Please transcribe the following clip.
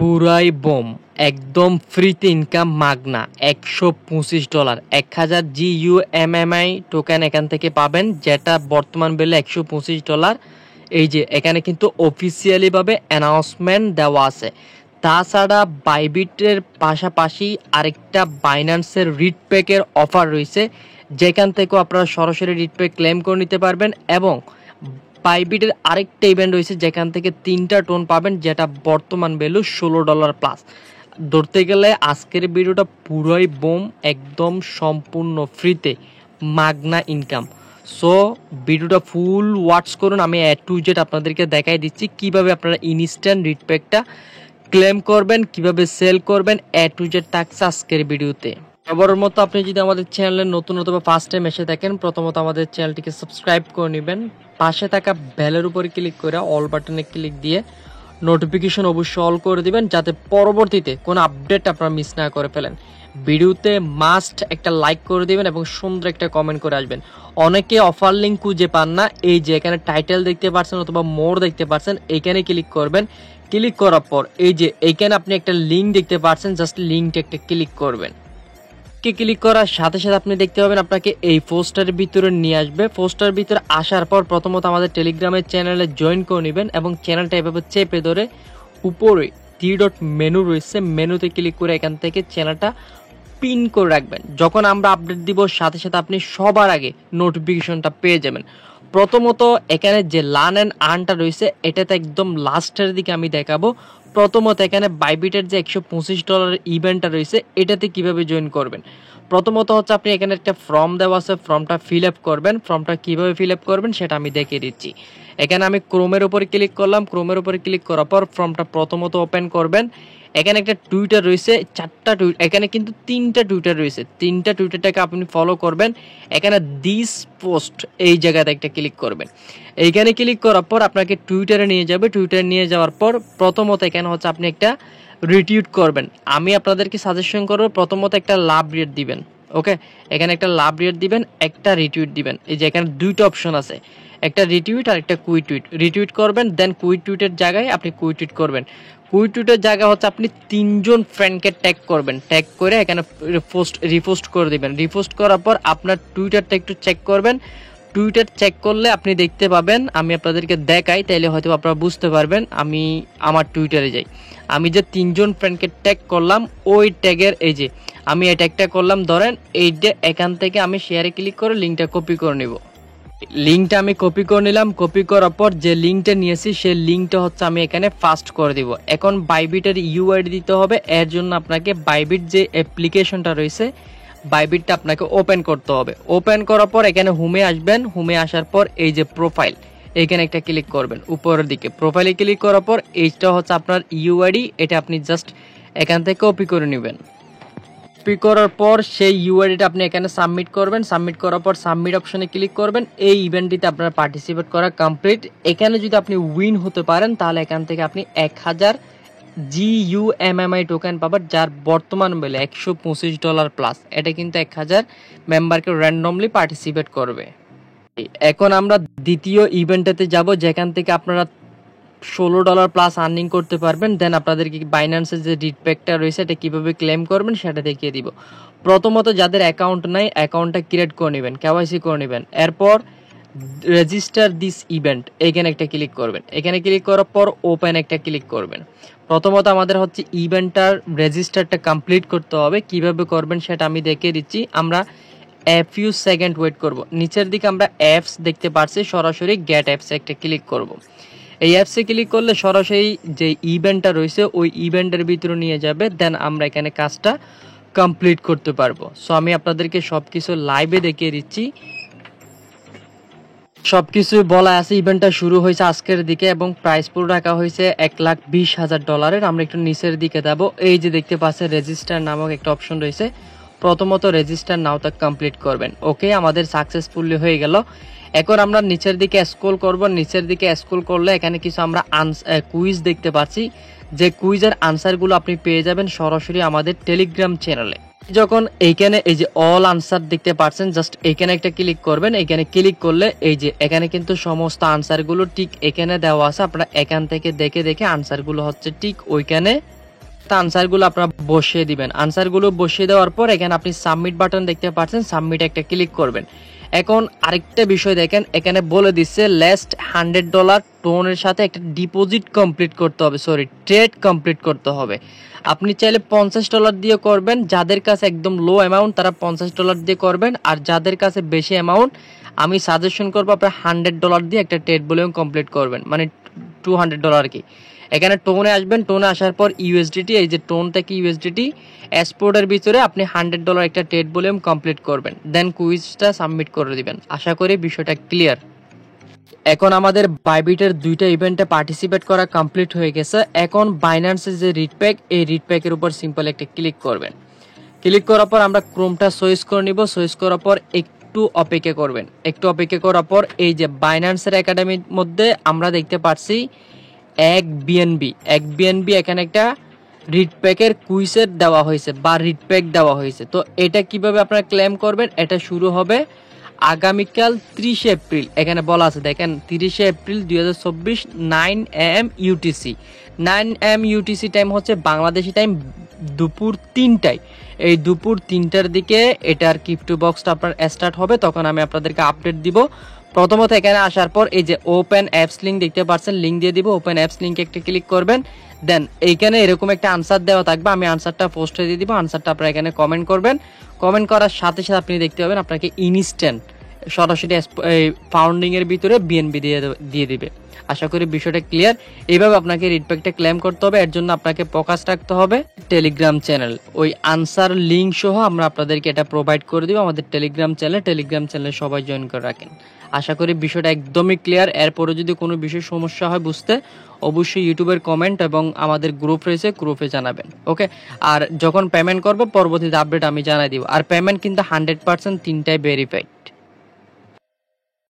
পুরাই বোম, একদম ফ্রিতে ইনকাম মাগনা। $125 1000 GUMMI টোকেন এখান থেকে পাবেন, যেটা বর্তমান বেলে $125। এই যে এখানে কিন্তু অফিসিয়ালি ভাবে অ্যানাউন্সমেন্ট দেওয়া আছে। তাছাড়া বাইবিটের পাশাপাশি আরেকটা বাইন্যান্সের রিড প্যাকের অফার রয়েছে, যেখান থেকেও আপনারা সরাসরি রিড প্যাক ক্লেম করে নিতে পারবেন। এবং বাইবিটের আরেকটা ইভেন্ট রয়েছে যেখান থেকে 3টা টোন পাবেন, যেটা বর্তমান ভ্যালু $16 প্লাস। ধরতে গেলে আজকের ভিডিওটা পুরোই বোম, একদম সম্পূর্ণ ফ্রিতে মাগনা ইনকাম। সো ভিডিওটা ফুল ওয়াচ করুন, আমি A to Z আপনাদেরকে দেখাই দিচ্ছি কিভাবে আপনারা ইনস্ট্যান্ট রিড প্যাকটা ক্লেম করবেন, কিভাবে সেল করবেন। A to Z থাকছে আজকের ভিডিওতে। সবার মতো আপনি যদি আমাদের চ্যানেলে নতুন অথবা ফার্স্ট টাইম এসে থাকেন, প্রথমত আমাদের চ্যানেলটিকে সাবস্ক্রাইব করে নেবেন। পাশে থাকা বেলের উপরে ক্লিক করে অল বাটনে ক্লিক দিয়ে নোটিফিকেশন অবশ্যই অল করে দিবেন, যাতে পরবর্তীতে কোনো আপডেট আপনারা মিস না করে ফেলেন। ভিডিওতে মাস্ট একটা লাইক করে দিবেন এবং সুন্দর একটা কমেন্ট করে আসবেন। অনেকে অফার লিঙ্ক খুঁজে পান না, এই যে এখানে টাইটেল দেখতে পাচ্ছেন অথবা মোর দেখতে পাচ্ছেন, এইখানে ক্লিক করবেন। ক্লিক করার পর এই যে এইখানে আপনি একটা লিঙ্ক দেখতে পাচ্ছেন, জাস্ট লিঙ্কটা একটা ক্লিক করবেন। ক্লিক করার সাথে সাথে আপনি দেখতে পাবেন আপনাকে এই পোস্টারের ভিতরে নিয়ে আসবে। পোস্টারের ভিতরে আসার পর প্রথমত আমাদের টেলিগ্রামের চ্যানেলে জয়েন করে নেবেন এবং চ্যানেলটা এভাবে চেপে ধরে উপরে 3 ডট মেনু রয়েছে, মেনুতে ক্লিক করে এখান থেকে চ্যানেলটা পিন করে রাখবেন। যখন আমরা আপডেট দিব সাথে সাথে আপনি সবার আগে নোটিফিকেশনটা পেয়ে যাবেন। প্রথমত এখানে যে লার্ন অ্যান্ড আর্নটা রয়েছে, এটাতে একদম লাস্টের দিকে আমি দেখাবো। প্রথমত এখানে বাইবিটের যে $125 ইভেন্টটা রয়েছে, এটাতে কিভাবে জয়েন করবেন। প্রথমত হচ্ছে আপনি এখানে একটা ফর্ম দেওয়া আছে, ফর্মটা ফিল আপ করবেন। ফর্মটা কিভাবে ফিল আপ করবেন সেটা আমি দেখিয়ে দিচ্ছি। এখানে আমি ক্রোমের উপরে ক্লিক করলাম। ক্রোমের উপরে ক্লিক করার পর ফর্মটা প্রথমত ওপেন করবেন। এখানে একটা টুইটার রয়েছে, 4টা টুইট, এখানে কিন্তু 3টা টুইটার রয়েছে। 3টা টুইটারটাকে আপনি ফলো করবেন। এখানে দিস পোস্ট এই জায়গাতে একটা ক্লিক করবেন। এইখানে ক্লিক করার পর আপনাকে টুইটারে নিয়ে যাবে। টুইটারে নিয়ে যাওয়ার পর প্রথমত এখানে হচ্ছে আপনি একটা রিটুইট করবেন। আমি আপনাদেরকে সাজেশন করবো প্রথমত একটা লাভ রেট দিবেন। ওকে, এখানে একটা লাভ রেট দিবেন, একটা রিটুইট দিবেন। এই যে এখানে 2টা অপশন আছে, একটা রিটুইট আর একটা কুইট টুইট। রিটুইট করবেন, দেন কুইট টুইটের জায়গায় আপনি কুইট টুইট করবেন। কুইট টুইটের জায়গা হচ্ছে আপনি 3জন ফ্রেন্ডকে ট্যাগ করবেন। ট্যাগ করে এখানে রিপোস্ট করে দিবেন। রিপোস্ট করার পর আপনার টুইটারটা একটু চেক করবেন। টুইটার চেক করলে আপনি দেখতে পাবেন, আমি আপনাদেরকে দেখাই তাইলে হয়তো আপনারা বুঝতে পারবেন। আমি আমার টুইটারে যাই, আমি যে 3জন ফ্রেন্ডকে ট্যাগ করলাম ওই ট্যাগের এই যে আমি এই ট্যাগটা করলাম, ধরেন এইটা এখান থেকে আমি শেয়ারে ক্লিক করে লিঙ্কটা কপি করে নিব। লিঙ্কটা আমি কপি করে নিলাম। কপি করার পর যে লিঙ্কটা নিয়েছি সেই লিঙ্কটা হচ্ছে আমি এখানে ফাস্ট করে দিব। এখন বাইবিটের ইউআইডি দিতে হবে, এর জন্য আপনাকে বাইবিট যে অ্যাপ্লিকেশনটা রয়েছে বাইবিটটা আপনাকে ওপেন করতে হবে। ওপেন করার পর এখানে হোমে আসবেন। হোমে আসার পর এই যে প্রোফাইল, এইখানে একটা ক্লিক করবেন উপরের দিকে। প্রোফাইলে ক্লিক করার পর এইটা হচ্ছে আপনার ইউআইডি, এটা আপনি জাস্ট এখান থেকে কপি করে নেবেন। কপি করার পর সেই ইউআইডিটা আপনি এখানে সাবমিট করবেন। সাবমিট করার পর সাবমিট অপশনে ক্লিক করবেন। এই ইভেন্টটিতে আপনার পার্টিসিপেট করা কমপ্লিট। এখানে যদি আপনি উইন হতে পারেন তাহলে এখান থেকে আপনি 1000 GUMMI টোকেন পাবেন, যার বর্তমান মূল্য $125 প্লাস। এটা কিন্তু 1000 মেম্বারকে র্যান্ডমলি পার্টিসিপেট করবে। এখন আমরা দ্বিতীয় ইভেন্টটাতে যাব, যেখান থেকে আপনারা $16 প্লাস আর্নিং করতে পারবেন। দেন আপনাদেরকে বাইন্যান্সের যে রিড প্যাকটা রয়েছে এটা কীভাবে ক্লেম করবেন সেটা দেখিয়ে দিব। প্রথমত যাদের অ্যাকাউন্ট নাই অ্যাকাউন্টটা ক্রিয়েট করে নেবেন, KYC করে নেবেন। এরপর রেজিস্টার দিস ইভেন্ট, এখানে একটা ক্লিক করবেন। এখানে ক্লিক করার পর ওপেন একটা ক্লিক করবেন। প্রথমত আমাদের হচ্ছে ইভেন্টটার রেজিস্টারটা কমপ্লিট করতে হবে। কিভাবে করবেন সেটা আমি দেখিয়ে দিচ্ছি। আমরা ফিউ সেকেন্ড ওয়েট করব। নিচের দিকে আমরা অ্যাপস দেখতে পাচ্ছি, সরাসরি গেট অ্যাপসে একটা ক্লিক করব। এই অ্যাপসে ক্লিক করলে সরাসরি যে ইভেন্টটা রয়েছে ওই ইভেন্টের ভিতরে নিয়ে যাবে। দেন আমরা এখানে কাজটা কমপ্লিট করতে পারবো। সো আমি আপনাদেরকে সব কিছু লাইভে দেখিয়ে দিচ্ছি। সবকিছু বলা আছে। ইভেন্টটা শুরু হয়েছে আজকের দিকে এবং প্রাইস পুল রাখা হয়েছে $1,20,000। আমরা একটু নিচের দিকে যাবো। এই যে দেখতে পাচ্ছেন রেজিস্টার নামক একটা অপশন রয়েছে। প্রথমত রেজিস্টার নাও তা কমপ্লিট করবেন। ওকে, আমাদের সাকসেসফুলি হয়ে গেল। এখন আমরা নিচের দিকে স্ক্রল করব। নিচের দিকে স্ক্রল করলে এখানে কিছু আমরা কুইজ দেখতে পাচ্ছি, যে কুইজের আনসারগুলো আপনি পেয়ে যাবেন সরাসরি আমাদের টেলিগ্রাম চ্যানেলে। যখন এইখানে এই যে অল আনসার দেখতে পাচ্ছেন, জাস্ট এখানে একটা ক্লিক করবেন। এখানে ক্লিক করলে এই যে এখানে কিন্তু সমস্ত আনসারগুলো ঠিক এখানে দেওয়া আছে। আপনারা এখান থেকে দেখে দেখে আনসারগুলো হচ্ছে ঠিক ওইখানে আনসারগুলো আপনারা বসিয়ে দিবেন। আনসারগুলো বসিয়ে দেওয়ার পর এখানে আপনি সাবমিট বাটন দেখতে পাচ্ছেন, সাবমিট একটা ক্লিক করবেন। এখন আরেকটা বিষয় দেখেন, এখানে বলে দিচ্ছে লাস্ট $100 টোনের সাথে একটা ডিপোজিট কমপ্লিট করতে হবে, সরি ট্রেড কমপ্লিট করতে হবে। আপনি চাইলে $50 দিয়ে করবেন, যাদের কাছে একদম লো অ্যামাউন্ট তারা $50 দিয়ে করবেন, আর যাদের কাছে বেশি অ্যামাউন্ট আমি সাজেশন করবো আপনার $100 দিয়ে একটা ট্রেড ভলিউম কমপ্লিট করবেন, মানে $200 আর কি। এখানে টোনে আসবেন, টোনে আসার পর ইউএসডিটি, এই যে টোন থেকে ইউএসডিটি এক্সপোর্টের ভিতরে আপনি $100 একটা ট্রেড ভলিউম কমপ্লিট করবেন, দেন কুইজটা সাবমিট করে দিবেন। আশা করি বিষয়টা ক্লিয়ার। এখন আমাদের বাইবিটের 2টা ইভেন্টে পার্টিসিপেট করা কমপ্লিট হয়ে গেছে। এখন বাইন্যান্সের যে রিড প্যাক, এই রিড প্যাকের উপর সিম্পল একটা ক্লিক করবেন। ক্লিক করার পর আমরা ক্রোমটা চয়েস করে নিব। চয়েস করার পর একটু অপেক্ষা করবেন। একটু অপেক্ষা করার পর এই যে বাইন্যান্সের একাডেমির মধ্যে আমরা দেখতে পাচ্ছি এক বিএনবি এখানে একটা রিড প্যাকের কুইজের দেওয়া হয়েছে বা রিড প্যাক দেওয়া হয়েছে। তো এটা কিভাবে আপনারা ক্লেম করবেন, এটা শুরু হবে আগামীকাল 30 এপ্রিল। এখানে বলা আছে দেখেন 30 April 2024 9 AM UTC। 9 AM UTC time হচ্ছে বাংলাদেশি টাইম দুপুর 3টায়। এই দুপুর 3টার দিকে এটার ক্রিপ্টো বক্সটা আপনার স্টার্ট হবে, তখন আমি আপনাদেরকে আপডেট দিব। প্রথমত এখানে আসার পর এই যে ওপেন অ্যাপস লিঙ্ক দেখতে পাচ্ছেন, লিঙ্ক দিয়ে দিব। ওপেন অ্যাপস লিঙ্কে একটা ক্লিক করবেন, দেন এইখানে এরকম একটা আনসার দেওয়া থাকবে, আমি আনসারটা পোস্টে দিয়ে দিব। আনসারটা আপনারা এখানে কমেন্ট করবেন। কমেন্ট করার সাথে সাথে আপনি দেখতে পাবেন আপনাকে ইনস্ট্যান্ট সরাসরি ফাউন্ডিং এর ভিতরে বিএনবি দিয়ে দিবে। আশা করি বিষয়টা ক্লিয়ার। এইভাবে আপনাকে রিড প্যাকটা ক্লেম করতে হবে। এর জন্য আপনাকে ফোকাস রাখতে হবে টেলিগ্রাম চ্যানেল, ওই আনসার লিঙ্ক সহ আমরা আপনাদেরকে এটা প্রোভাইড করে দিব আমাদের টেলিগ্রাম চ্যানেলে সবাই জয়েন করে রাখেন। আশা করি বিষয়টা একদমই ক্লিয়ার। এরপরে যদি কোনো বিষয় সমস্যা হয় বুঝতে, অবশ্যই ইউটিউবের কমেন্ট এবং আমাদের গ্রুপ রয়েছে, গ্রুপে জানাবেন। ওকে, আর যখন পেমেন্ট করবো পরবর্তীতে আপডেট আমি জানাই দিব। আর পেমেন্ট কিন্তু 100% 3টায় ভেরিফাইড।